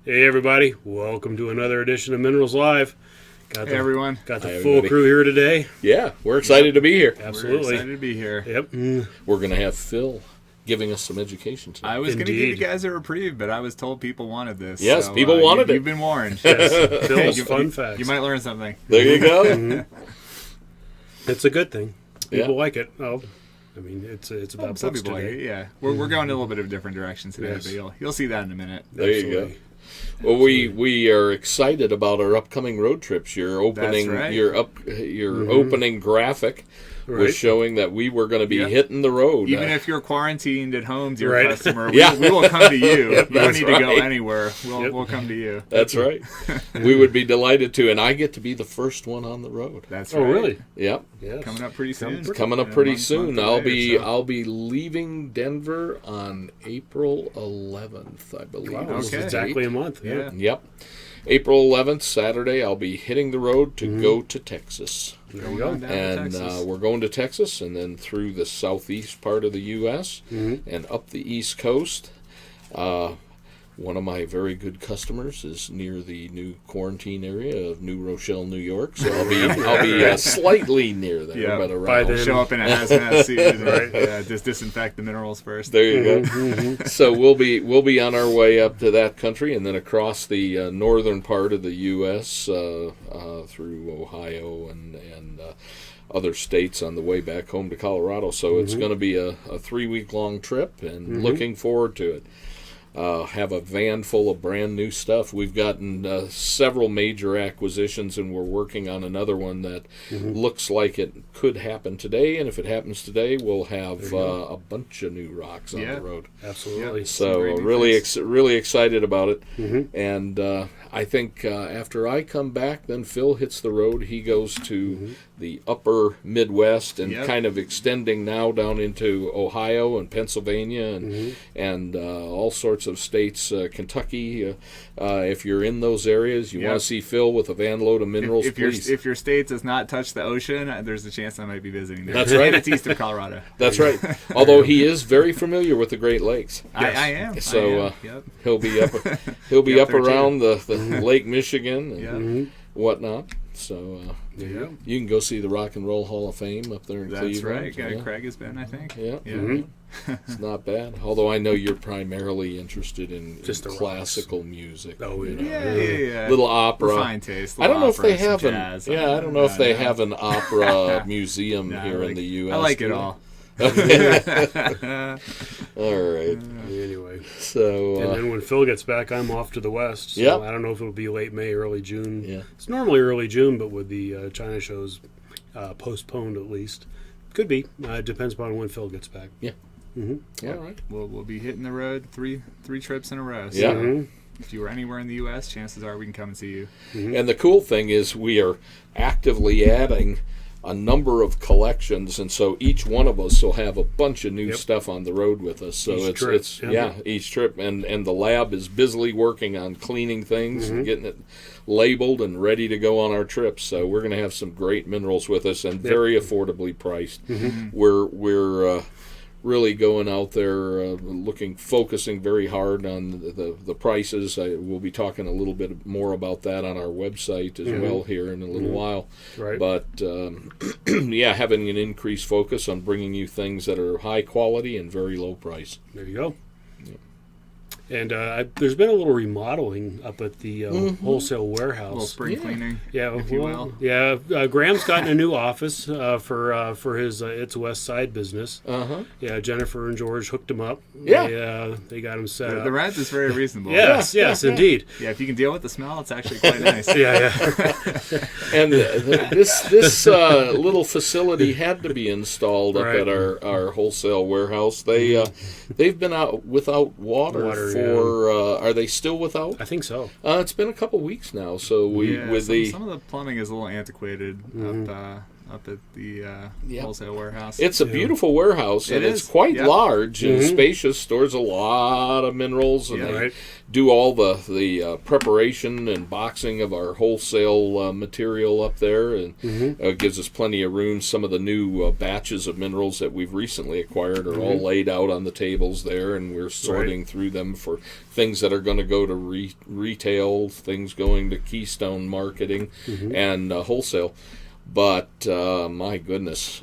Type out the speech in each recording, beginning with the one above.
Hey everybody, welcome to another edition of Minerals Live. Hey everyone. Got the Hi, full everybody. crew here today. Yeah, we're excited to be here. Absolutely. We're excited to be here. Yep. We're going to have Phil giving us some education today. I was going to give you Indeed. guys a reprieve, but I was told people wanted this. Yes, so, people wanted it. You've been warned. Yes. Phil's You- fun facts. You might learn something. There you go. It's a good thing. People Yeah. like it. Oh, I mean, it's about Some books people like today. it, yeah. We're going in a little bit of a different direction today, Yes. but you'll see that in a minute. There you go. Absolutely. Well, we are excited about our upcoming road trips. Your opening, right. your opening graphic Right. was showing that we were going to be Yep. hitting the road. Even if you're quarantined at home, dear Right. customer, Yeah. we will come to you. You don't That's need to go right. anywhere. Yep. We'll come to you. That's right. We would be delighted to, and I get to be the first one on the road. That's Oh, right. really? Yep. Yes. Coming up pretty soon. It's coming up In a pretty month soon. away or so. I'll be leaving Denver on April 11th, I believe. Wow, is almost Okay. the exactly a date. month. Yeah. Yep. April 11th, Saturday, I'll be hitting the road to go to Texas. There Going you go. on down to And Texas. we're going to Texas and then through the southeast part of the U.S. And up the East Coast. One of my very good customers is near the new quarantine area of New Rochelle, New York. So I'll be slightly near there, Yeah, but by around. then- Show up in a hazmat suit and Right. just disinfect the minerals first. There you go. So we'll be on our way up to that country and then across the northern part of the U.S. Through Ohio and other states on the way back home to Colorado. So it's going to be a 3-week long trip and looking forward to it. Have a van full of brand new stuff. We've gotten several major acquisitions, and we're working on another one that looks like it could happen today. And if it happens today, we'll have a bunch of new rocks on Yeah. the road. Absolutely. So Great new really, things. really excited about it. And I think after I come back, then Phil hits the road. He goes to the upper Midwest and Yep. kind of extending now down into Ohio and Pennsylvania and all sorts of states, Kentucky. If you're in those areas, you Yep. want to see Phil with a van load of minerals, If please. your state does not touch the ocean, there's a chance I might be visiting there. That's right. And it's east of Colorado. That's right. Although he is very familiar with the Great Lakes. I am. So, I am. Yep. He'll be up Be up up there, too. around the Lake Michigan and Yep. whatnot. So There you go. you can go see the Rock and Roll Hall of Fame up there in That's Cleveland. right. Yeah. Craig has been, I think. Yeah. Yeah. It's not bad. Although I know you're primarily interested in Just the classical music. Oh, you yeah. know. Yeah. Little opera. Refined taste. I don't know if they have an. an. Yeah, I don't know if they have an opera museum Nah, here I in the like- U.S. I like do it they? all. All right. Anyway. So And then when Phil gets back, I'm off to the west. So Yep. I don't know if it'll be late May, early June. Yeah. It's normally early June, but with the China shows postponed at least. Could be. It depends upon when Phil gets back. yeah. Yeah. All right. We'll be hitting the road three trips in a row. So Yeah. if you were anywhere in the U.S., chances are we can come and see you. And the cool thing is we are actively adding a number of collections, and so each one of us will have a bunch of new Yep. stuff on the road with us. So Each trip, it's yeah. each trip, and the lab is busily working on cleaning things and getting it labeled and ready to go on our trips. So we're going to have some great minerals with us and very affordably priced. We're really going out there, focusing very hard on the prices. We'll be talking a little bit more about that on our website as well here in a little while. Right. But yeah, having an increased focus on bringing you things that are high quality and very low price. There you go. And there's been a little remodeling up at the wholesale A little warehouse. spring cleaning, Yeah, if you will. Yeah, Graham's gotten a new office for his It's West Side business. Yeah, Jennifer and George hooked him up. Yeah. they got him set The up. rent is very reasonable. Yes, indeed. Yeah, if you can deal with the smell, it's actually quite nice. Yeah. And this little facility had to be installed up Right. at our wholesale warehouse. They've been out without water Water, for. Are they still without? I think so. It's been a couple weeks now. So Yeah, some of the plumbing is a little antiquated up at the wholesale warehouse. It's a beautiful warehouse, and it's quite large and spacious. Stores a lot of minerals, and they do all the preparation and boxing of our wholesale material up there, and gives us plenty of room. Some of the new batches of minerals that we've recently acquired are all laid out on the tables there, and we're sorting through them for things that are going to go to retail, things going to Keystone marketing, and wholesale. But my goodness,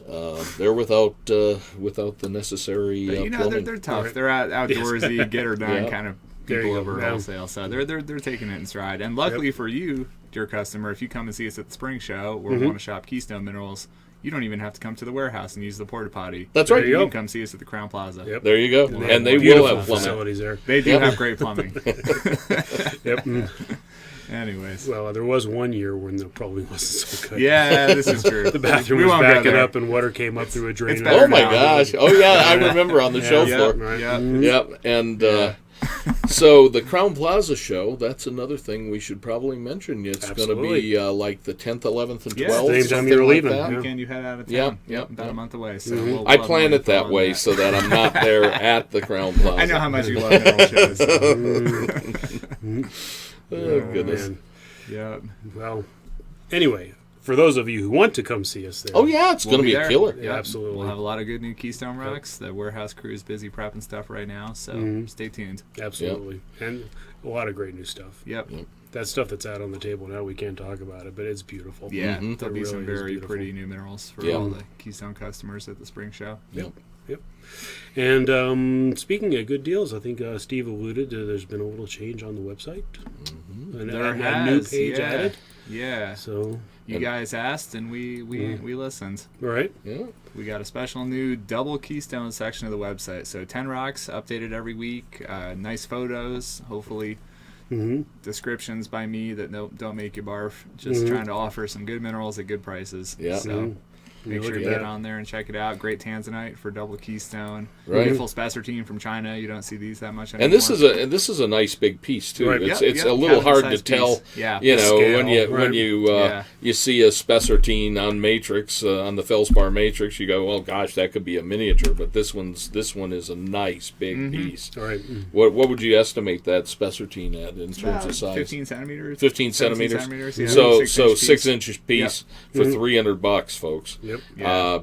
they're without the necessary plumbing. They're tough. They're outdoorsy, get her done kind of people over wholesale. So they're taking it in stride. And luckily for you, dear customer, if you come and see us at the spring show or want to shop Keystone Minerals, you don't even have to come to the warehouse and use the porta potty. That's right. You can come see us at the Crown Plaza. Yep. There you go. And they will have plumbing. Facilities there. They do have great plumbing. Yep. Anyways. Well, there was one year when the probably wasn't so good. Yeah, this is true. The bathroom was backing up and water came up through a drain. Oh, my gosh. Oh, yeah, I remember on the show floor. Right. Yep. And so the Crown Plaza show, that's another thing we should probably mention. It's going to be like the 10th, 11th, and 12th. Same time you're leaving. That weekend you head out of town. Yep. About a month away. So I plan it that way so that I'm not there at the Crown Plaza. I know how much you love mineral shows. Oh, goodness. Man. Yeah. Well, anyway, for those of you who want to come see us there. Oh, yeah, it's going to be a killer. Yeah, absolutely. We'll have a lot of good new Keystone rocks. The warehouse crew is busy prepping stuff right now, so stay tuned. Absolutely. And a lot of great new stuff. Yep. That stuff that's out on the table now, we can't talk about it, but it's beautiful. Yeah, there'll be some very pretty new minerals for all the Keystone customers at the spring show. Yep. And speaking of good deals, I think Steve alluded to there's been a little change on the website. A new page added. Yeah. So you guys asked, and we listened. Right. Yeah. We got a special new double Keystone section of the website. So 10 rocks updated every week. Nice photos. Hopefully. Descriptions by me that don't make you barf. Just trying to offer some good minerals at good prices. Yeah. So make sure you get on there and check it out. Great tanzanite for double Keystone. Right. Beautiful specimen from China. You don't see these that much anymore. And this is a nice big piece too. Right. It's a little hard to tell. Yeah. You know, scale, when you see a specimen on matrix on the feldspar matrix, you go, "Oh gosh, that could be a miniature." But this one is a nice big piece. All right. What would you estimate that specimen at in terms of size? 15 centimeters. 15 centimeters. Yeah. So 6-inch piece for $300, folks. Yep.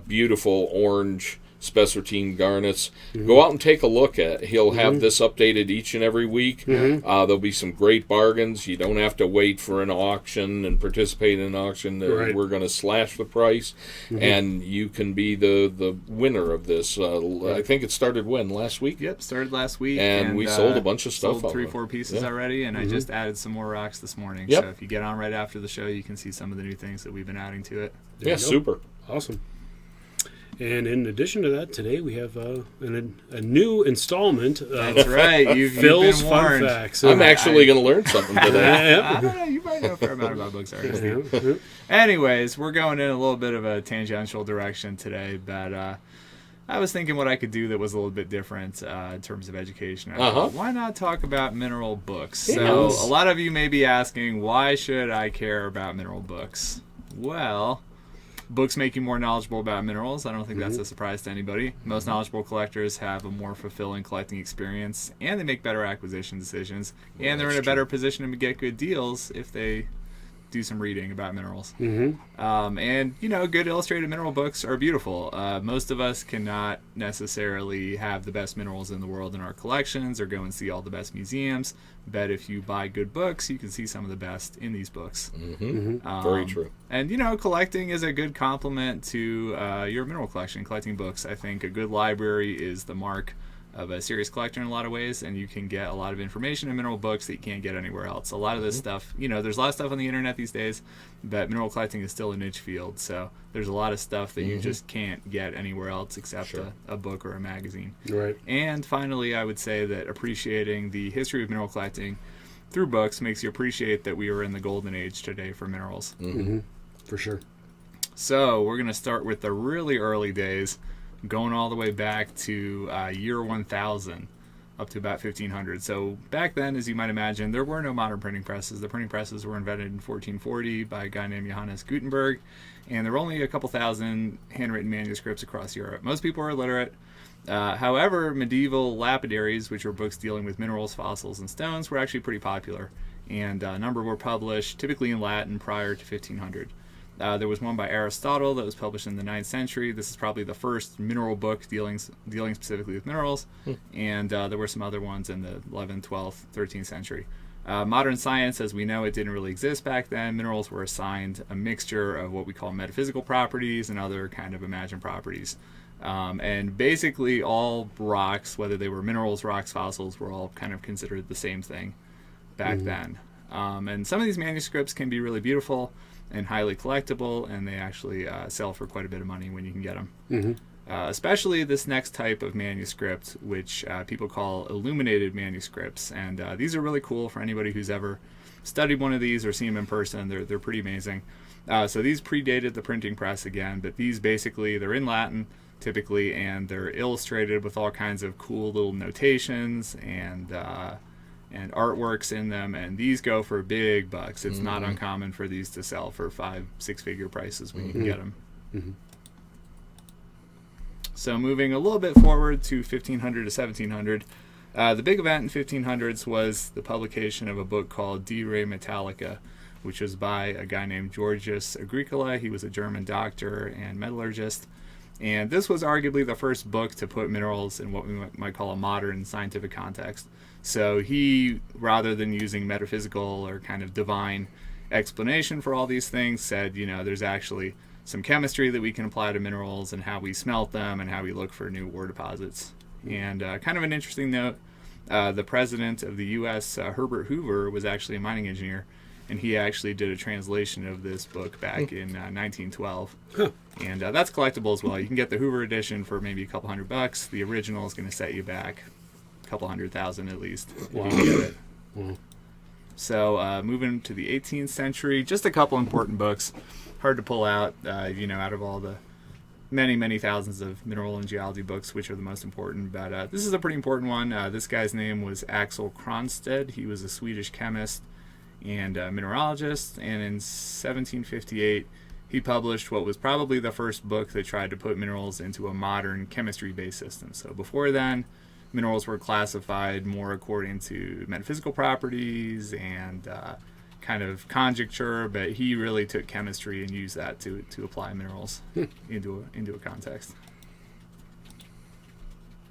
Beautiful orange spessartine garnets. Go out and take a look at it. He'll have this updated each and every week. There'll be some great bargains. You don't have to wait for an auction and participate in an auction. We're going to slash the price, and you can be the winner of this. I think it started last week? Yep, started last week. And we sold a bunch of stuff. Sold 3-4 pieces already, and I just added some more rocks this morning. Yep. So if you get on right after the show, you can see some of the new things that we've been adding to it. Yeah, super. Awesome. And in addition to that, today we have a new installment of That's right. You've Phil's been Fun warned. Facts. I'm actually going to learn something today. I don't know. You might know a fair amount about books already. Anyways, we're going in a little bit of a tangential direction today, but I was thinking what I could do that was a little bit different in terms of education. Why not talk about mineral books? Yes. So a lot of you may be asking, why should I care about mineral books? Well, books make you more knowledgeable about minerals. I don't think that's a surprise to anybody. Most knowledgeable collectors have a more fulfilling collecting experience, and they make better acquisition decisions, and they're in a better position to get good deals if they do some reading about minerals. And, good illustrated mineral books are beautiful. Most of us cannot necessarily have the best minerals in the world in our collections or go and see all the best museums, but if you buy good books, you can see some of the best in these books. Very true. And, collecting is a good complement to your mineral collection. Collecting books, I think a good library is the mark of a serious collector in a lot of ways, and you can get a lot of information in mineral books that you can't get anywhere else. A lot of this stuff, there's a lot of stuff on the internet these days, but mineral collecting is still a niche field, so there's a lot of stuff that you just can't get anywhere else except a book or a magazine. Right. And finally, I would say that appreciating the history of mineral collecting through books makes you appreciate that we are in the golden age today for minerals. For sure. So we're going to start with the really early days, going all the way back to year 1000 up to about 1500. So back then, as you might imagine, there were no modern printing presses. The printing presses were invented in 1440 by a guy named Johannes Gutenberg, and there were only a couple thousand handwritten manuscripts across Europe. Most people were illiterate. However, medieval lapidaries, which were books dealing with minerals, fossils, and stones, were actually pretty popular, and a number were published, typically in Latin, prior to 1500. There was one by Aristotle that was published in the 9th century. This is probably the first mineral book dealing specifically with minerals, and there were some other ones in the 11th, 12th, 13th century. Modern science, as we know it, didn't really exist back then. Minerals were assigned a mixture of what we call metaphysical properties and other kind of imagined properties. And basically all rocks, whether they were minerals, rocks, fossils, were all kind of considered the same thing back then. And some of these manuscripts can be really beautiful and highly collectible, and they actually sell for quite a bit of money when you can get them. Especially this next type of manuscript, which people call illuminated manuscripts. And these are really cool for anybody who's ever studied one of these or seen them in person. They're pretty amazing. So these predated the printing press again, but these basically, they're in Latin typically, and they're illustrated with all kinds of cool little notations and artworks in them, and these go for big bucks. It's not uncommon for these to sell for 5-6 figure prices when you can get them. So moving a little bit forward to 1500 to 1700, the big event in 1500s was the publication of a book called De Re Metallica, which was by a guy named Georgius Agricola. He was a German doctor and metallurgist. And this was arguably the first book to put minerals in what we might call a modern scientific context. So he, rather than using metaphysical or kind of divine explanation for all these things, said, there's actually some chemistry that we can apply to minerals and how we smelt them and how we look for new ore deposits. And kind of an interesting note, the president of the U.S., Herbert Hoover, was actually a mining engineer, and he actually did a translation of this book back in 1912. And that's collectible as well. You can get the Hoover edition for maybe a couple $100. The original is going to set you back a couple $100,000 at least if you can get it. So moving to the 18th century, just a couple important books. Hard to pull out, out of all the many thousands of mineral and geology books, which are the most important. But this is a pretty important one. This guy's name was Axel Cronstedt. He was a Swedish chemist and mineralogist, and in 1758 he published what was probably the first book that tried to put minerals into a modern chemistry-based system. So before then, minerals were classified more according to metaphysical properties and kind of conjecture, but he really took chemistry and used that to apply minerals into a context.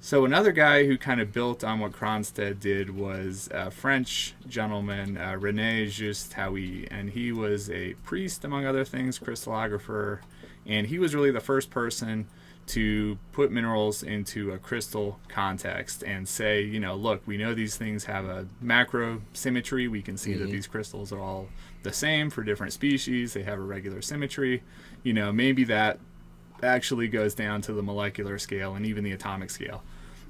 So another guy who kind of built on what Cronstedt did was a French gentleman, René Just Houy, and he was a priest, among other things, crystallographer, and he was really the first person to put minerals into a crystal context and say, look, we know these things have a macro symmetry. We can see that these crystals are all the same for different species. They have a regular symmetry. Maybe that actually goes down to the molecular scale and even the atomic scale.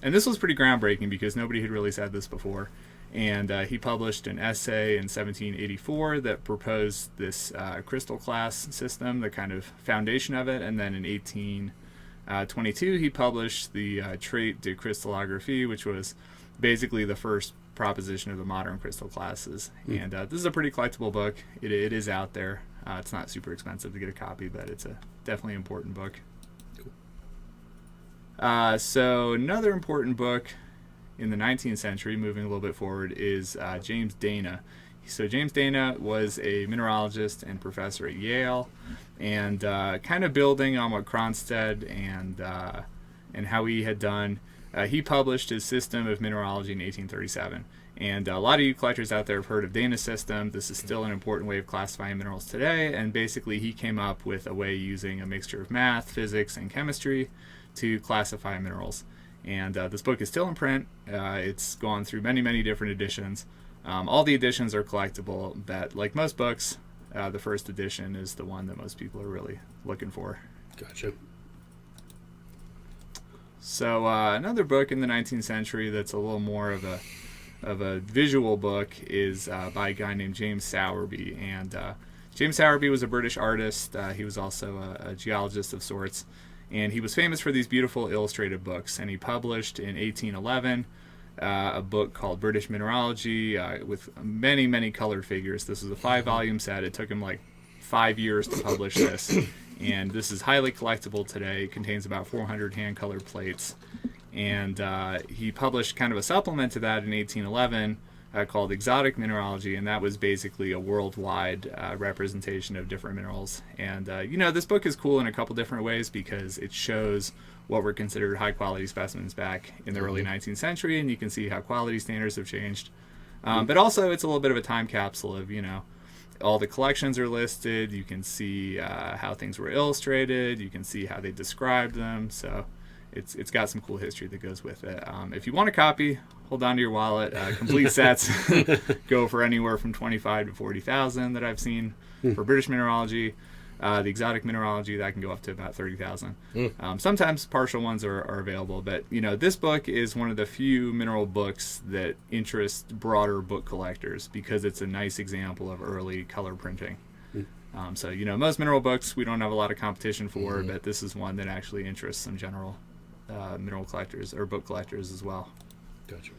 And this was pretty groundbreaking because nobody had really said this before. And he published an essay in 1784 that proposed this crystal class system, the kind of foundation of it. And then in 1822, he published the Traité de Crystallographie, which was basically the first proposition of the modern crystal classes. And this is a pretty collectible book. It is out there. It's not super expensive to get a copy, but it's a definitely important book. So another important book in the 19th century, moving a little bit forward, is James Dana. So James Dana was a mineralogist and professor at Yale, and kind of building on what Cronstedt and how he had done, he published his system of mineralogy in 1837. And a lot of you collectors out there have heard of Dana's system. This is still an important way of classifying minerals today, and basically he came up with a way using a mixture of math, physics, and chemistry to classify minerals. And this book is still in print. It's gone through many different editions. All the editions are collectible, but like most books, the first edition is the one that most people are really looking for. Gotcha. So another book in the 19th century that's a little more of a visual book is by a guy named James Sowerby. And James Sowerby was a British artist. He was also a geologist of sorts. And he was famous for these beautiful illustrated books. And he published in 1811 a book called British Mineralogy with many, many colored figures. This was a 5-volume set. It took him like 5 years to publish this. And this is highly collectible today. It contains about 400 hand-colored plates. And he published kind of a supplement to that in 1811 called Exotic Mineralogy, and that was basically a worldwide representation of different minerals. And, this book is cool in a couple different ways because it shows what were considered high-quality specimens back in the early 19th century, and you can see how quality standards have changed. But also, it's a little bit of a time capsule of, all the collections are listed. You can see how things were illustrated. You can see how they described them. So it's got some cool history that goes with it. If you want a copy, hold on to your wallet. Complete sets go for anywhere from 25 to 40,000 that I've seen for British mineralogy. The exotic mineralogy, that can go up to about 30,000. Sometimes partial ones are available, but this book is one of the few mineral books that interest broader book collectors because it's a nice example of early color printing. So most mineral books we don't have a lot of competition for, but this is one that actually interests some general mineral collectors or book collectors as well. Gotcha.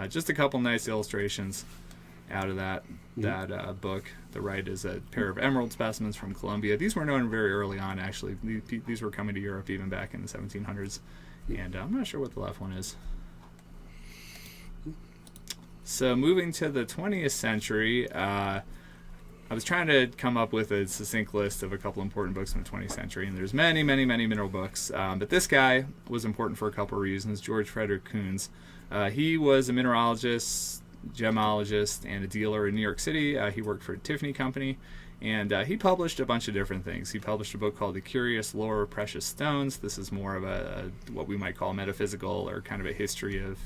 Just a couple nice illustrations out of that book. The right is a pair of emerald specimens from Colombia. These were known very early on, actually. These were coming to Europe even back in the 1700s. And I'm not sure what the left one is. So moving to the 20th century, I was trying to come up with a succinct list of a couple important books from the 20th century, and there's many, many, many mineral books. But this guy was important for a couple of reasons, George Frederick Kunz. He was a mineralogist, gemologist, and a dealer in New York City. He worked for a Tiffany company, and he published a bunch of different things. He published a book called The Curious Lore of Precious Stones. This is more of a what we might call metaphysical or kind of a history of,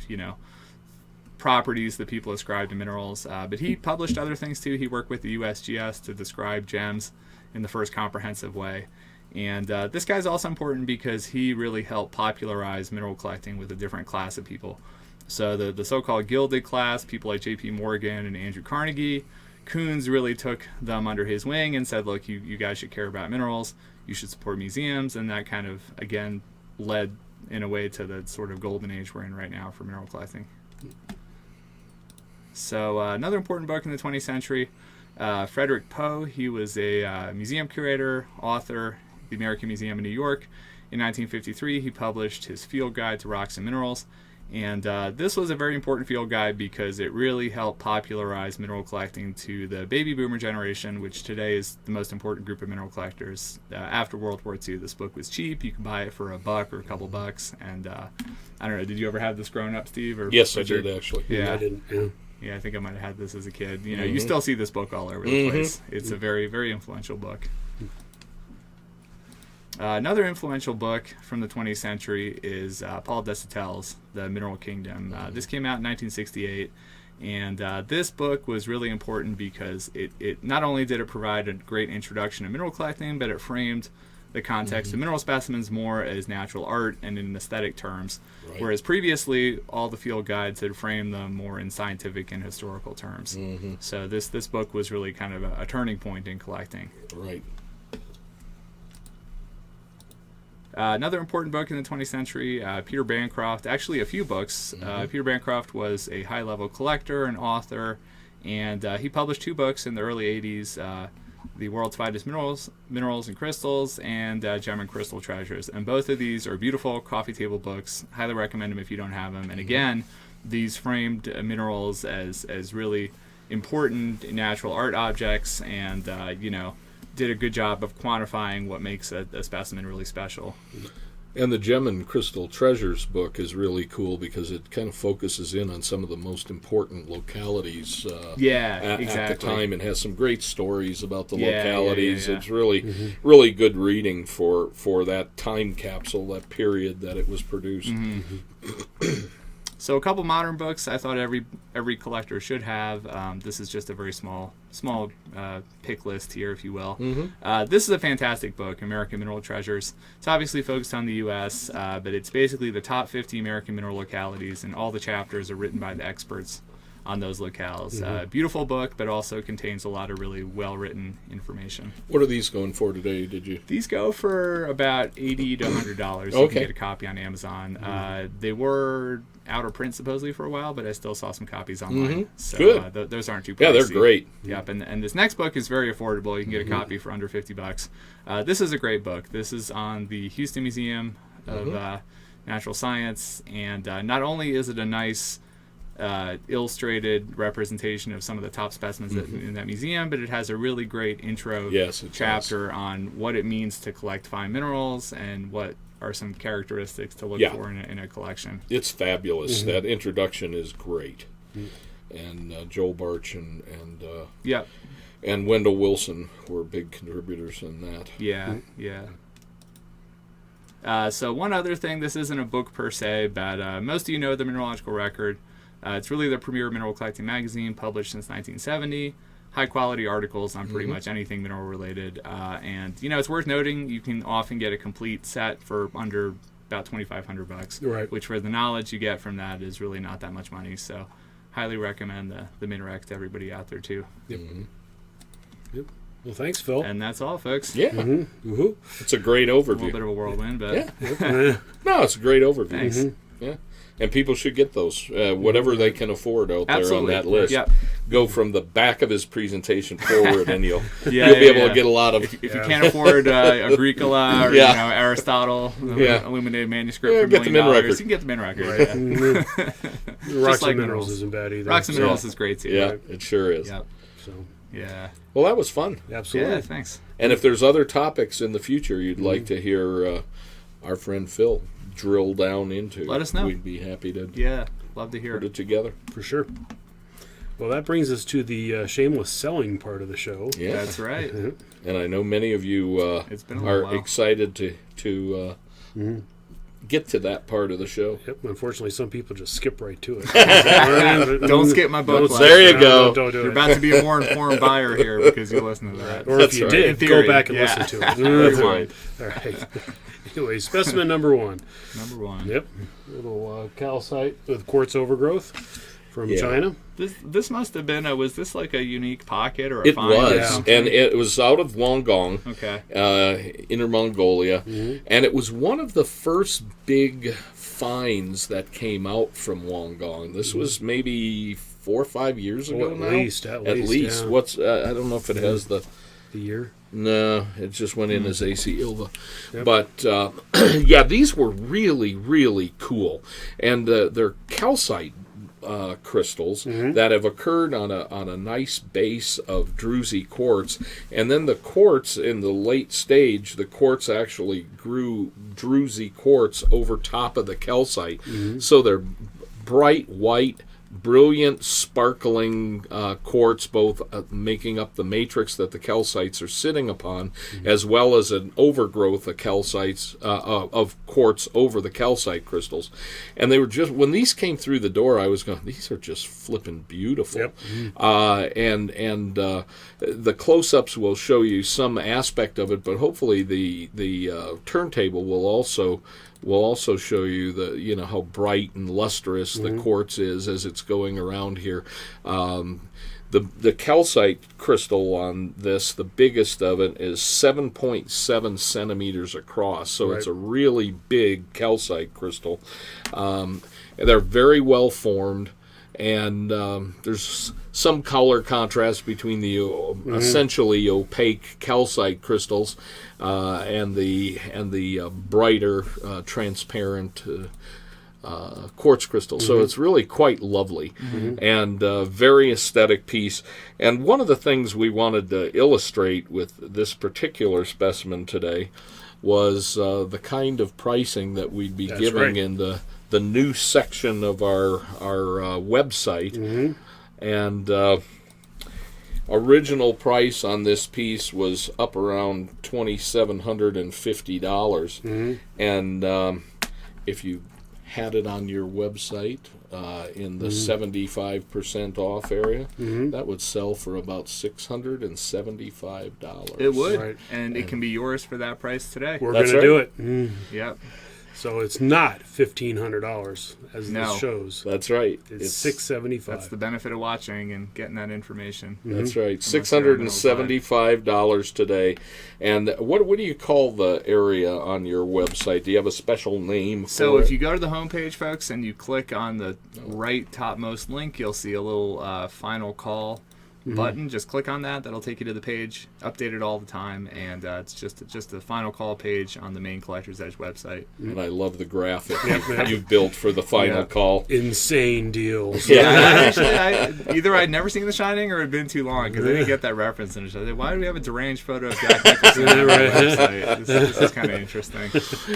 properties that people ascribe to minerals. But he published other things too. He worked with the USGS to describe gems in the first comprehensive way. And this guy's also important because he really helped popularize mineral collecting with a different class of people. So the so-called gilded class, people like J.P. Morgan and Andrew Carnegie, Kunz really took them under his wing and said, look, you guys should care about minerals. You should support museums. And that kind of, again, led in a way to the sort of golden age we're in right now for mineral collecting. So another important book in the 20th century, Frederick Poe. He was a museum curator, author, the American Museum in New York. In 1953, he published his Field Guide to Rocks and Minerals. And this was a very important field guide because it really helped popularize mineral collecting to the baby boomer generation, which today is the most important group of mineral collectors. After World War II, this book was cheap. You could buy it for $1 or a couple bucks. And I don't know, did you ever have this growing up, Steve? Or yes, I did, actually. Yeah. I didn't. Yeah. Yeah, I think I might have had this as a kid. You still see this book all over the place. It's a very, very influential book. Another influential book from the 20th century is Paul Desautel's The Mineral Kingdom. This came out in 1968, and this book was really important because it not only did it provide a great introduction to mineral collecting, but it framed the context of mineral specimens more as natural art and in aesthetic terms, whereas previously all the field guides had framed them more in scientific and historical terms. So this book was really kind of a turning point in collecting. Right. Another important book in the 20th century, Peter Bancroft, actually a few books. Peter Bancroft was a high-level collector and author, and he published 2 books in the early 80s, The World's Finest Minerals and Crystals, and Gem and Crystal Treasures. And both of these are beautiful coffee table books. Highly recommend them if you don't have them. And again, these framed minerals as really important natural art objects and, did a good job of quantifying what makes a specimen really special. And the Gem and Crystal Treasures book is really cool because it kind of focuses in on some of the most important localities at the time and has some great stories about the localities. It's really, really good reading for that time capsule, that period that it was produced. So a couple modern books I thought every collector should have. This is just a very small pick list here, if you will. This is a fantastic book, American Mineral Treasures. It's obviously focused on the U.S., but it's basically the top 50 American mineral localities, and all the chapters are written by the experts on those locales. Beautiful book, but also contains a lot of really well-written information. What are these going for today? These go for about $80 to $100. You Okay. can get a copy on Amazon. They were out of print supposedly for a while, but I still saw some copies online. So Good. Those aren't too pricey. Yeah, they're great. Yep, and this next book is very affordable. You can get a copy for under $50. This is a great book. This is on the Houston Museum of Natural Science, and not only is it a nice illustrated representation of some of the top specimens in that museum, but it has a really great intro chapter on what it means to collect fine minerals and what are some characteristics to look for in a collection. It's fabulous. That introduction is great. And Joel Barch and Wendell Wilson were big contributors in that. So one other thing, this isn't a book per se, but most of you know the Mineralogical Record. It's really the premier mineral collecting magazine, published since 1970. High quality articles on pretty much anything mineral related. And it's worth noting you can often get a complete set for under about $2,500, right? Which for the knowledge you get from that is really not that much money. So highly recommend the Minrec to everybody out there too. Yep. Well, thanks, Phil. And that's all, folks. Yeah. It's a great overview. A little bit of a whirlwind, but no, it's a great overview. Thanks. Yeah. And people should get those, whatever they can afford out there on that list. Yep. Go from the back of his presentation forward, and you'll be able to get a lot of. If you can't afford Agricola or Aristotle, illuminated manuscript for $1 million, you can get the Min Record. Right. Rocks and Minerals isn't bad either. Rocks and Minerals is great too. Yeah, it sure is. Yep. So well, that was fun. Absolutely. Yeah, thanks. And if there's other topics in the future you'd like to hear our friend Phil drill down into, let us know. We'd be happy to love to hear put it together. For sure. Well, that brings us to the shameless selling part of the show. Yeah, that's right. And I know many of you are excited to get to that part of the show. Yep. Unfortunately, some people just skip right to it. Don't skip my book. There you go. Don't do You're it. about to be a more informed buyer here because you listen to that. Or if you did, go back and listen to it. Rewind. All right. Anyway, specimen number one. Yep. Little calcite with quartz overgrowth from China. This must have been was this like a unique pocket or a It find? was, and it was out of Wollongong, Inner Mongolia, and it was one of the first big finds that came out from Wollongong. This was maybe 4 or 5 years ago now. At least. Yeah. What's I don't know if it has the year. No, it just went in as AC Ilva. Yep. But these were really, really cool, and they're calcite crystals that have occurred on a nice base of druzy quartz, and then the quartz in the late stage, the quartz actually grew druzy quartz over top of the calcite, so they're bright white, brilliant, sparkling quartz, both making up the matrix that the calcites are sitting upon, as well as an overgrowth of calcites of quartz over the calcite crystals. And they were just, when these came through the door, I was going, these are just flipping beautiful. Yep. And the close-ups will show you some aspect of it, but hopefully the turntable will also show you the how bright and lustrous the quartz is as it's going around here. The calcite crystal on this, the biggest of it, is 7.7 centimeters across, so it's a really big calcite crystal. They're very well formed, and there's some color contrast between the essentially opaque calcite crystals and the brighter transparent quartz crystals. So it's really quite lovely and very aesthetic piece. And one of the things we wanted to illustrate with this particular specimen today was the kind of pricing that we'd be giving in the new section of our website. And original price on this piece was up around $2,750. And if you had it on your website in the 75% off area, that would sell for about $675. It would, and it can be yours for that price today. We're going to do it. Yep. So it's not $1,500 as No. this shows. That's right. It's $675. That's the benefit of watching and getting that information. That's right. Unless you're a $675 today. And what do you call the area on your website? Do you have a special name for So it? if you go to the homepage, folks, and you click on the right topmost link, you'll see a little final call button. Just click on that. That'll take you to the page. Updated all the time, and it's just a final call page on the main Collector's Edge website. And I love the graphic you've built for the final call. Insane deals. Yeah, actually, either I'd never seen The Shining or it had been too long because I didn't get that reference. And I said, why do we have a deranged photo of Jack Nicholson on our website? This is kind of interesting.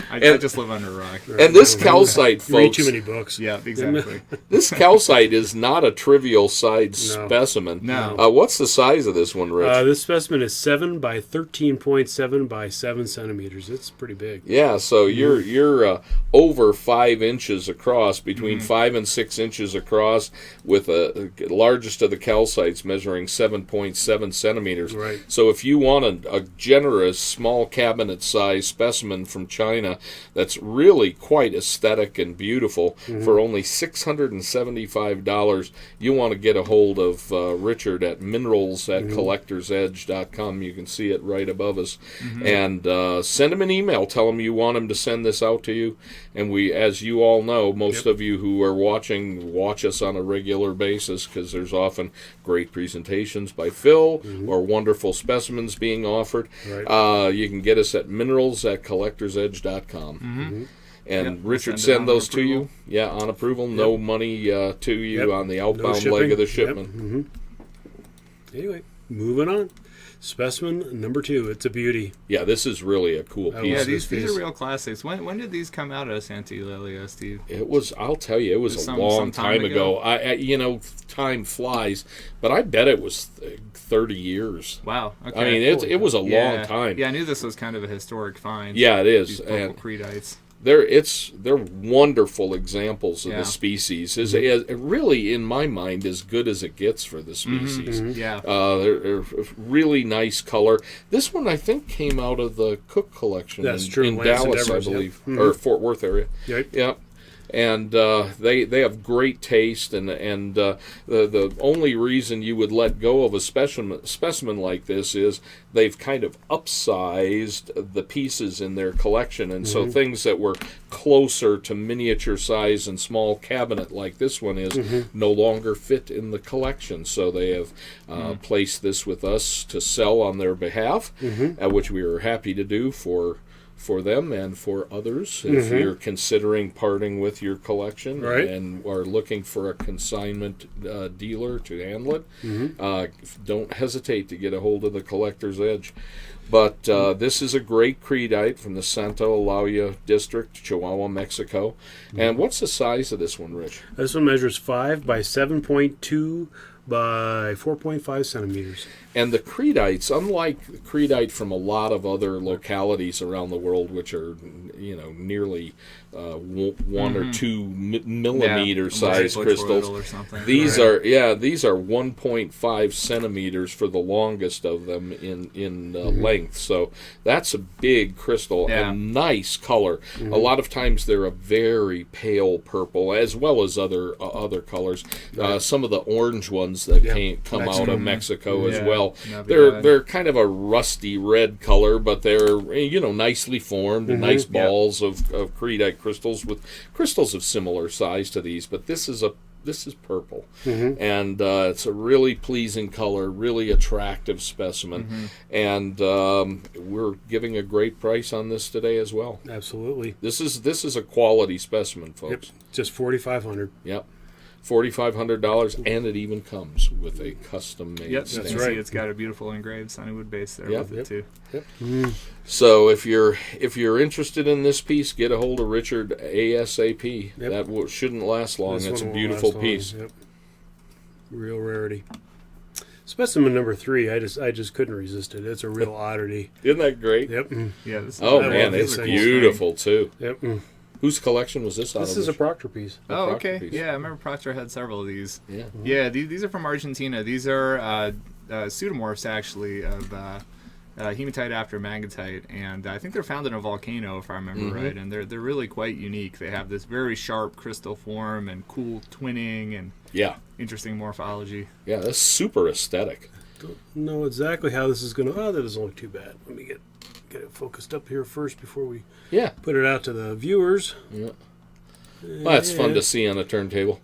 I just live under a rock. And this calcite, You read folks, too many books. Yeah, exactly. this calcite is not a trivial size specimen. No. What's the size of this one, Rich? This specimen is 7 by 13.7 by 7 centimeters. It's pretty big. Yeah, so you're over 5 inches across, between 5 and 6 inches across, with the largest of the calcites measuring 7.7 centimeters. Right. So if you want a generous small cabinet size specimen from China that's really quite aesthetic and beautiful for only $675, you want to get a hold of Richard at minerals@collectorsedge.com. You can see it right above us. And send him an email. Tell him you want him to send this out to you. And we, as you all know, most of you who are watching watch us on a regular basis because there's often great presentations by Phil or wonderful specimens being offered. Right. You can get us at minerals@collectorsedge.com. And Richard, send it send on those to approval. you. Yeah, on approval. No money to you on the outbound shipping. leg of the Yep. shipment. Anyway, moving on. Specimen number 2. It's a beauty. Yeah, this is really a cool piece. Yeah, This these piece. are real classics. When did these come out at Santa Eulalia, Steve? It was. I'll tell you, it was Some long time time ago. Time flies, but I bet it was 30 years. Wow. Okay. I mean, it was a long time. Yeah, I knew this was kind of a historic find. Yeah, it is. These purple And creedites. they're wonderful examples of Yeah. the species. Is really, in my mind, as good as it gets for the species. Yeah. They're really nice color. This one, I think, came out of the Cook collection That's true. in Lance and Dallas, I Devers, yep. believe, or Fort Worth area. Right. Yep. And they have great taste, and the only reason you would let go of a specimen like this is they've kind of upsized the pieces in their collection, and so things that were closer to miniature size and small cabinet like this one is no longer fit in the collection. So they have placed this with us to sell on their behalf, which we are happy to do for them and for others. If you're considering parting with your collection Right. and are looking for a consignment dealer to handle it, don't hesitate to get a hold of the Collector's Edge. But this is a great creedite from the Santa Eulalia district, Chihuahua, Mexico. And what's the size of this one, Rich? This one measures 5 by 7.2 by 4.5 centimeters. And the creedites, unlike the creedite from a lot of other localities around the world, which are, nearly 1 or 2 millimeter size crystals, or something. these are 1.5 centimeters for the longest of them in length. So that's a big crystal and nice color. A lot of times they're a very pale purple, as well as other colors. Some of the orange ones that come out of Mexico as well. They're kind of a rusty red color, but they're nicely formed, nice balls of creedite crystals with crystals of similar size to these. But this is purple, and it's a really pleasing color, really attractive specimen, and we're giving a great price on this today as well. Absolutely. This is a quality specimen, folks. Yep. Just $4,500. Yep. $4,500, and it even comes with a custom-made Yep, stamp. that's right. It's got a beautiful engraved Sunnywood base there with it too. Yep. So if you're interested in this piece, get a hold of Richard ASAP. Yep. That shouldn't last long. This It's a one won't beautiful last long. piece. Yep. Real rarity. Specimen number 3, I just couldn't resist it. It's a real oddity. Isn't that great? Yep. Yeah. This Oh I man, love it's these things. beautiful too. Yep. Whose collection was this out This of? is a Proctor piece. Oh, Proctor okay. piece. Yeah, I remember Proctor had several of these. Yeah. Yeah, these are from Argentina. These are pseudomorphs, actually, of hematite after magnetite, and I think they're found in a volcano, if I remember right. And they're really quite unique. They have this very sharp crystal form and cool twinning and interesting morphology. Yeah, that's super aesthetic. Don't know exactly how this is going to. Oh, that doesn't look too bad. Let me get it focused up here first before we put it out to the viewers. Yeah. Well, that's fun to see on a turntable.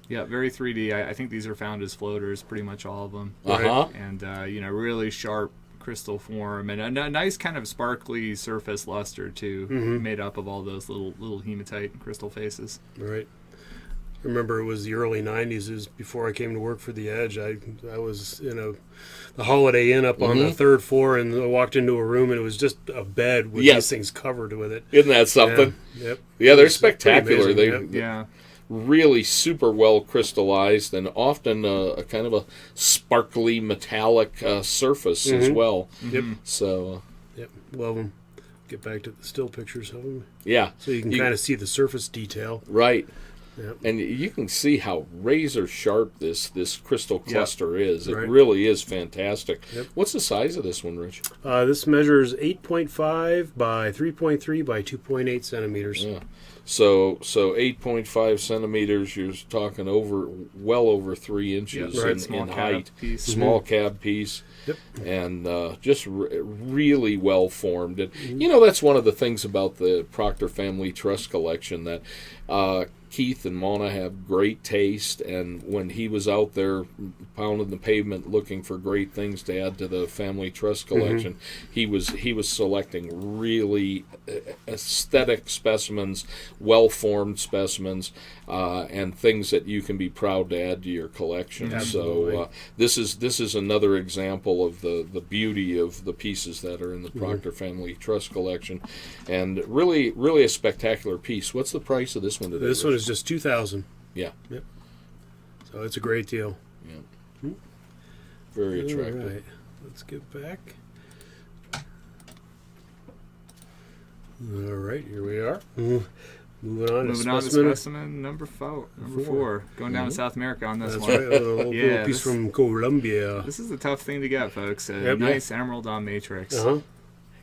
Yeah, very 3D. I think these are found as floaters, pretty much all of them. And really sharp crystal form and a nice kind of sparkly surface luster too, made up of all those little hematite crystal faces. Right. I remember it was the early 90s. It was before I came to work for the Edge. I was in the Holiday Inn up on the 3rd floor, and I walked into a room, and it was just a bed with these things covered with it. Isn't that something? Yeah, they're spectacular. They really super well crystallized, and often a kind of a sparkly metallic surface as well. So love them. Get back to the still pictures of them. Yeah. So you can kind of see the surface detail. Right. And you can see how razor sharp this crystal cluster is. It really is fantastic. What's the size of this one, Rich? This measures 8.5 by 3.3 by 2.8 centimeters. Yeah. So 8.5 centimeters, you're talking well over 3 inches in height. Small cab piece. And just really well formed. And, that's one of the things about the Proctor Family Trust Collection, that Keith and Mona have great taste, and when he was out there pounding the pavement looking for great things to add to the Family Trust Collection, he was selecting really aesthetic specimens, well-formed specimens, and things that you can be proud to add to your collection. So this is another example of the beauty of the pieces that are in the Proctor Family Trust Collection, and really a spectacular piece. What's the price of this one today? This one is just $2,000. Yeah. Yep. So it's a great deal. Yeah. Very attractive. All right. Let's get back. All right, here we are. Moving on to specimen number four. Going down to South America on this one. That's right, a little piece from Colombia. This is a tough thing to get, folks. Nice emerald on matrix.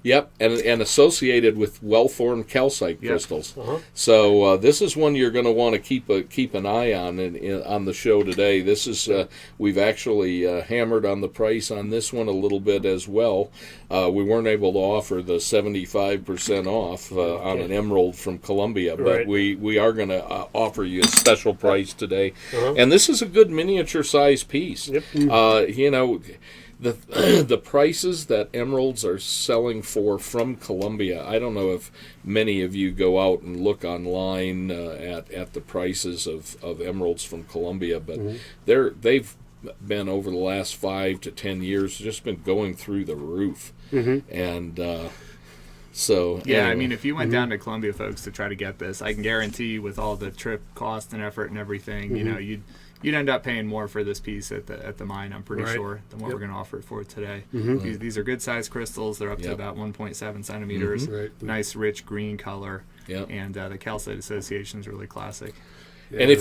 Yep, and associated with well-formed calcite crystals. So this is one you're going to want to keep an eye on on the show today. This is we've actually hammered on the price on this one a little bit as well. We weren't able to offer the 75% off on an emerald from Colombia, but we are going to offer you a special price today. And this is a good miniature size piece. The prices that emeralds are selling from Colombia, I don't know if many of you go out and look online at the prices of emeralds from Colombia, but they've been, over the last 5 to 10 years, just been going through the roof. And so anyway. I mean, if you went down to Colombia, folks, to try to get this, I can guarantee you, with all the trip cost and effort and everything, you'd end up paying more for this piece at the mine, I'm pretty sure, than what we're going to offer it for today. These are good sized crystals. They're up to about 1.7 centimeters. Nice, rich green color. And the calcite association is really classic. Yeah, and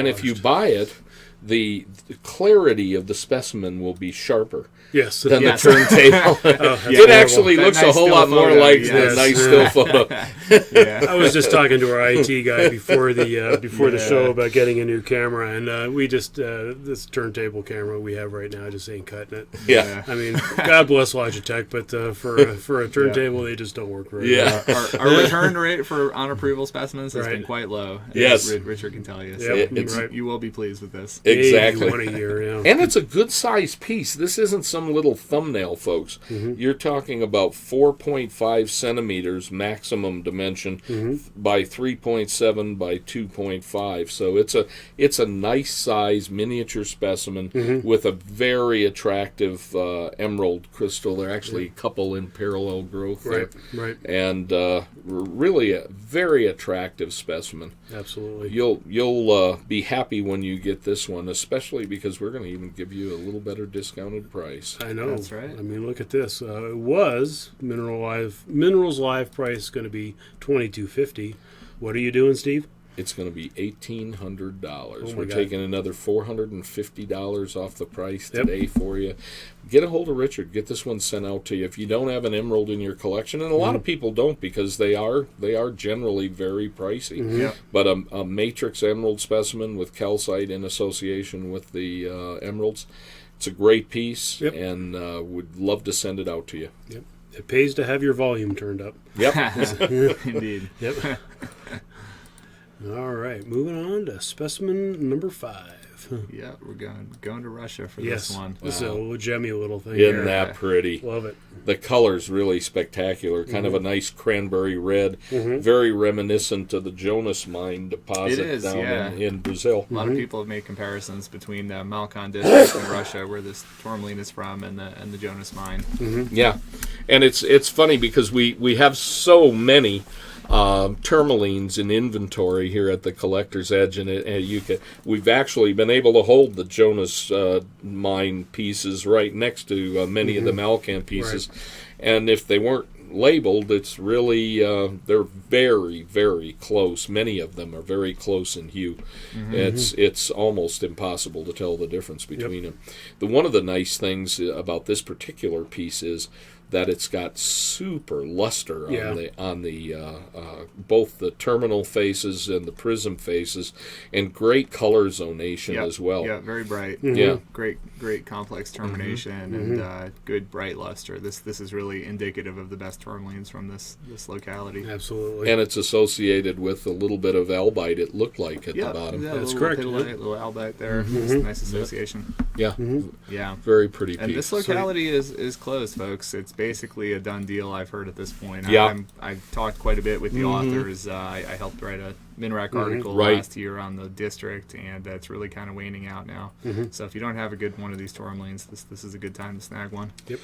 if you buy it, the clarity of the specimen will be sharper than the turntable. It actually looks a whole lot more like the nice still photo. I was just talking to our IT guy before the show about getting a new camera, and we just this turntable camera we have right now just ain't cutting it. I mean, God bless Logitech, but for a turntable they just don't work very well. Our return rate for on approval specimens has been quite low. Yes, Richard can tell you. So you will be pleased with this. Exactly. One a year, And it's a good size piece. This isn't some little thumbnail, folks. You're talking about 4.5 centimeters maximum dimension by 3.7 by 2.5. So it's a nice size miniature specimen with a very attractive emerald crystal. There are actually a couple in parallel growth there. And really a very attractive specimen. Absolutely. You'll be happy when you get this one, especially because we're going to even give you a little better discounted price. I know. That's right. I mean, look at this. It was Minerals Live price going to be $22.50. What are you doing, Steve? it's going to be $1,800. Oh We're God. taking another $450 off the price today for you. Get a hold of Richard. Get this one sent out to you. If you don't have an emerald in your collection, and a lot of people don't because they are generally very pricey. Yep. But a matrix emerald specimen with calcite in association with the emeralds, it's a great piece, and would love to send it out to you. Yep. It pays to have your volume turned up. Yep. Indeed. Yep. All right, moving on to specimen number 5. Yeah, we're going to Russia for Yes, this one. this is a little gemmy little thing. Isn't here. that pretty? Love it. The color's really spectacular. Kind of a nice cranberry red, very reminiscent of the Jonas mine deposit It is, down in Brazil. A lot of people have made comparisons between the Malkan district in Russia, where this tourmaline is from, and the Jonas mine. Yeah, and it's funny because we have so many tourmalines in inventory here at the Collector's Edge, and we've actually been able to hold the Jonas mine pieces right next to many of the Malkan pieces, and if they weren't labeled, it's really they're very, very close. Many of them are very close in hue. It's almost impossible to tell the difference between them. One of the nice things about this particular piece is that it's got super luster on the both the terminal faces and the prism faces, and great color zonation as well. Yeah, very bright. Yeah, great complex termination and good bright luster. This is really indicative of the best tourmalines from this locality. Absolutely. And it's associated with a little bit of albite. It looked like at the bottom. Yeah, That's little correct. Little albite there. Nice association. Yeah, Yeah. very pretty piece. And this locality is closed, folks. It's basically a done deal, I've heard at this point. Yeah. I've talked quite a bit with the authors. I helped write a MinRack article last year on the district, and it's really kind of waning out now. So if you don't have a good one of these tourmalines, this is a good time to snag one. Yep.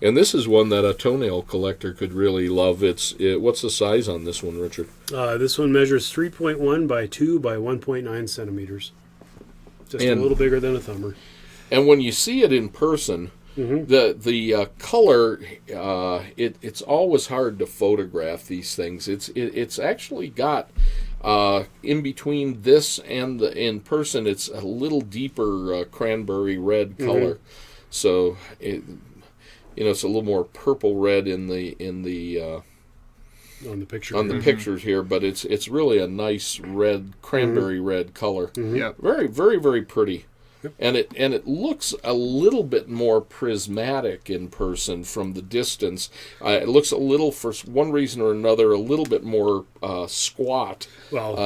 And this is one that a toenail collector could really love. What's the size on this one, Richard? This one measures 3.1 by 2 by 1.9 centimeters. Just a little bigger than a thumber. And when you see it in person, the color, it's always hard to photograph these things. It's actually got in between this and in person, it's a little deeper cranberry red color. So it's a little more purple red in the on the picture. On the pictures here, but it's really a nice red cranberry red color. Yep. Very, very, very pretty. And it looks a little bit more prismatic in person from the distance. It looks a little, for one reason or another, a little bit more squat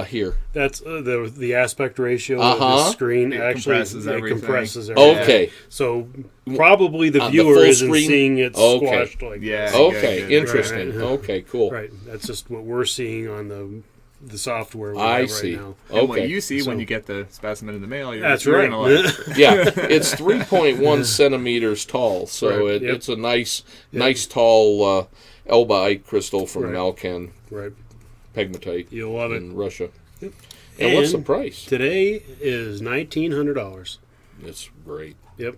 here. That's the aspect ratio of the screen. Actually, compresses everything. Okay. So probably the viewer isn't seeing it squashed like this. Okay, interesting. Right. Okay, cool. Right. That's just what we're seeing on the software we I have see. right now. And what you see when you get the specimen in the mail, you're That's you're right. gonna like. Yeah, it's 3.1 centimeters tall, so it's a nice tall elbaite crystal from Malkan pegmatite in Russia. Yep. And what's the price? Today is $1,900. It's great. Yep.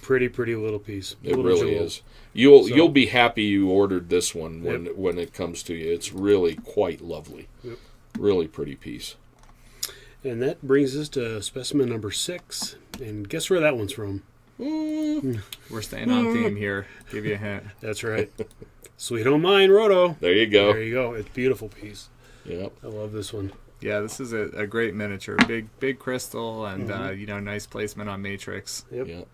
Pretty little piece. It little really jewel. is. You'll be happy you ordered this one when it comes to you. It's really quite lovely. Yep. Really pretty piece. And that brings us to specimen number 6. And guess where that one's from? We're staying on theme here. Give you a hint. That's right. Sweet Home Mine Roto. There you go. There you go. It's a beautiful piece. Yep. I love this one. Yeah, this is a great miniature. Big crystal and nice placement on matrix. Yep.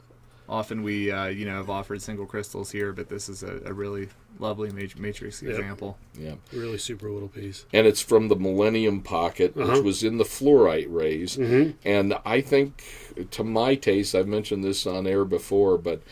Often we have offered single crystals here, but this is a really lovely matrix example. Yeah. Really super little piece. And it's from the Millennium Pocket, which was in the fluorite rays. And I think, to my taste, I've mentioned this on air before, but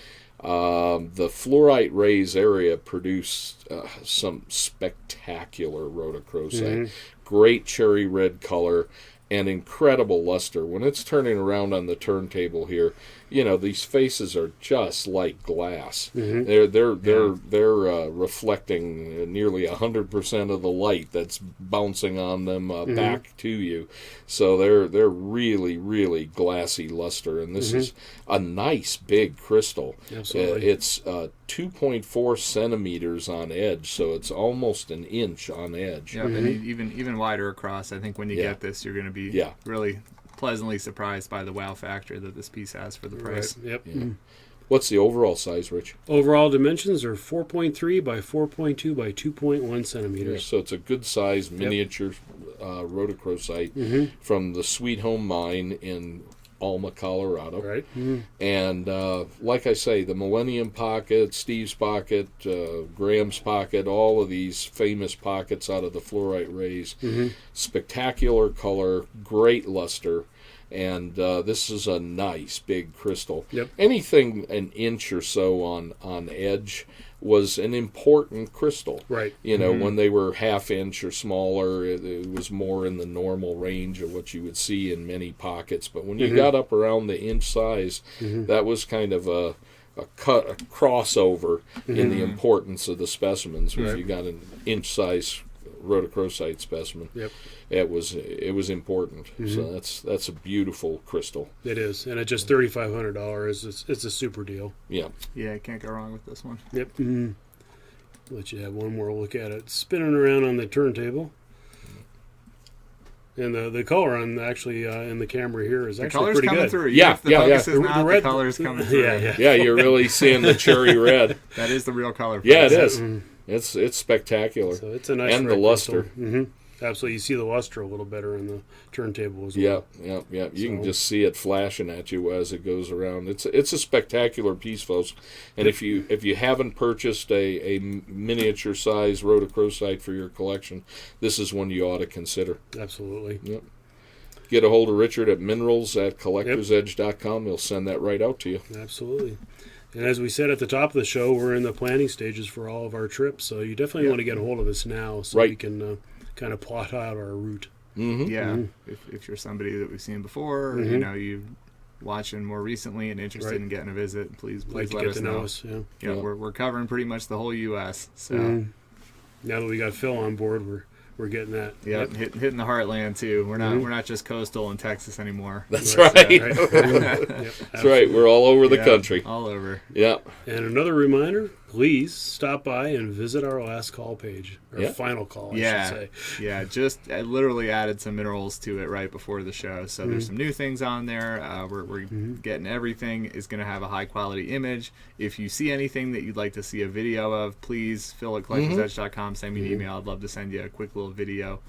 the fluorite rays area produced some spectacular rhodochrosite. Great cherry red color. and incredible luster. When it's turning around on the turntable here, these faces are just like glass. They're reflecting nearly 100% of the light that's bouncing on them back to you. So they're really, really glassy luster, and this is a nice big crystal. Absolutely. It's 2.4 centimeters on edge, so it's almost an inch on edge. Yeah, and even wider across. I think when you get this, you're going to be really pleasantly surprised by the wow factor that this piece has for the price. Right. Yep. Yeah. What's the overall size, Rich? Overall dimensions are 4.3 by 4.2 by 2.1 centimeters. Yeah, so it's a good size miniature rhodochrosite from the Sweet Home Mine in Alma, Colorado. Right. And like I say, the Millennium Pocket, Steve's Pocket, Graham's Pocket, all of these famous pockets out of the fluorite rays. Spectacular color, great luster. And this is a nice big crystal. Yep. Anything an inch or so on edge was an important crystal. Right. When they were half inch or smaller, it was more in the normal range of what you would see in many pockets. But when you got up around the inch size, that was kind of a crossover in the importance of the specimens. If you got an inch size rhodochrosite specimen, it was important. So that's a beautiful crystal. It is, and at just $3,500, it's a super deal. Yeah, can't go wrong with this one. Yep. Let you have one more look at it. Spinning around on the turntable. And the color on actually in the camera here is actually pretty good. Through. Yeah, the focus is not, the color's coming through. Yeah, you're really seeing the cherry red. That is the real color. Yeah, it is. It's spectacular. So it's a nice and the luster. Absolutely, you see the luster a little better in the turntable as well. Yeah. You can just see it flashing at you as it goes around. It's a spectacular piece, folks. And if you haven't purchased a miniature size rhodochrosite for your collection, this is one you ought to consider. Absolutely. Yep. Get a hold of Richard at minerals@collectorsedge.com. He'll send that right out to you. Absolutely. And as we said at the top of the show, we're in the planning stages for all of our trips, so you definitely want to get a hold of us now so we can kind of plot out our route. If you're somebody that we've seen before, or you watching more recently and interested in getting a visit, please let us know. We're covering pretty much the whole U.S. So now that we got Phil on board, we're getting that. Hitting the heartland too. We're not just coastal in Texas anymore. That's right. That's right. We're all over the country. All over. Yeah. And another reminder, please stop by and visit our last call page. Or final call, I should say. Yeah, I literally added some minerals to it right before the show. So there's some new things on there. We're getting everything is going to have a high quality image. If you see anything that you'd like to see a video of, please Phil at collectorsedge.com, send me an email. I'd love to send you a quick little video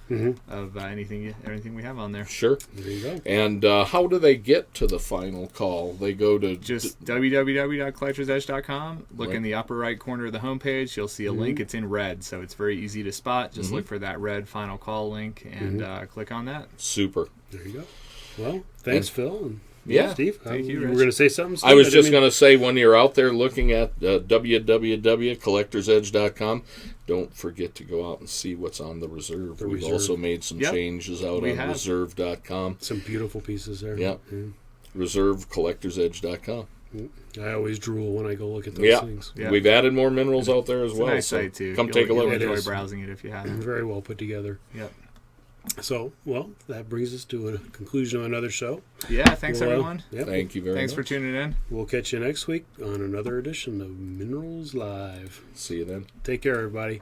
of everything we have on there. Sure. There you go. And how do they get to the final call? They go to just www.collectorsedge.com. Look in the upper right corner of the homepage. You'll see a link. It's in red, so it's very easy to spot. Just look for that red final call link and click on that. Super. There you go. Well, thanks, Phil. And Steve. Thank you, You Rich. were going to say something, Steve? I was just going to say, when you're out there looking at www.collectorsedge.com, don't forget to go out and see what's on the reserve. We've also made some changes out on reserve.com. Some beautiful pieces there. Yep. Reserve collectorsedge.com. I always drool when I go look at those things. Yeah. We've added more minerals out there as well. Nice site too. Come take a look. You'll enjoy browsing it if you haven't. Very well put together. Yep. So, that brings us to a conclusion of another show. Yeah, thanks everyone. Thank you very much. Thanks for tuning in. We'll catch you next week on another edition of Minerals Live. See you then. Take care, everybody.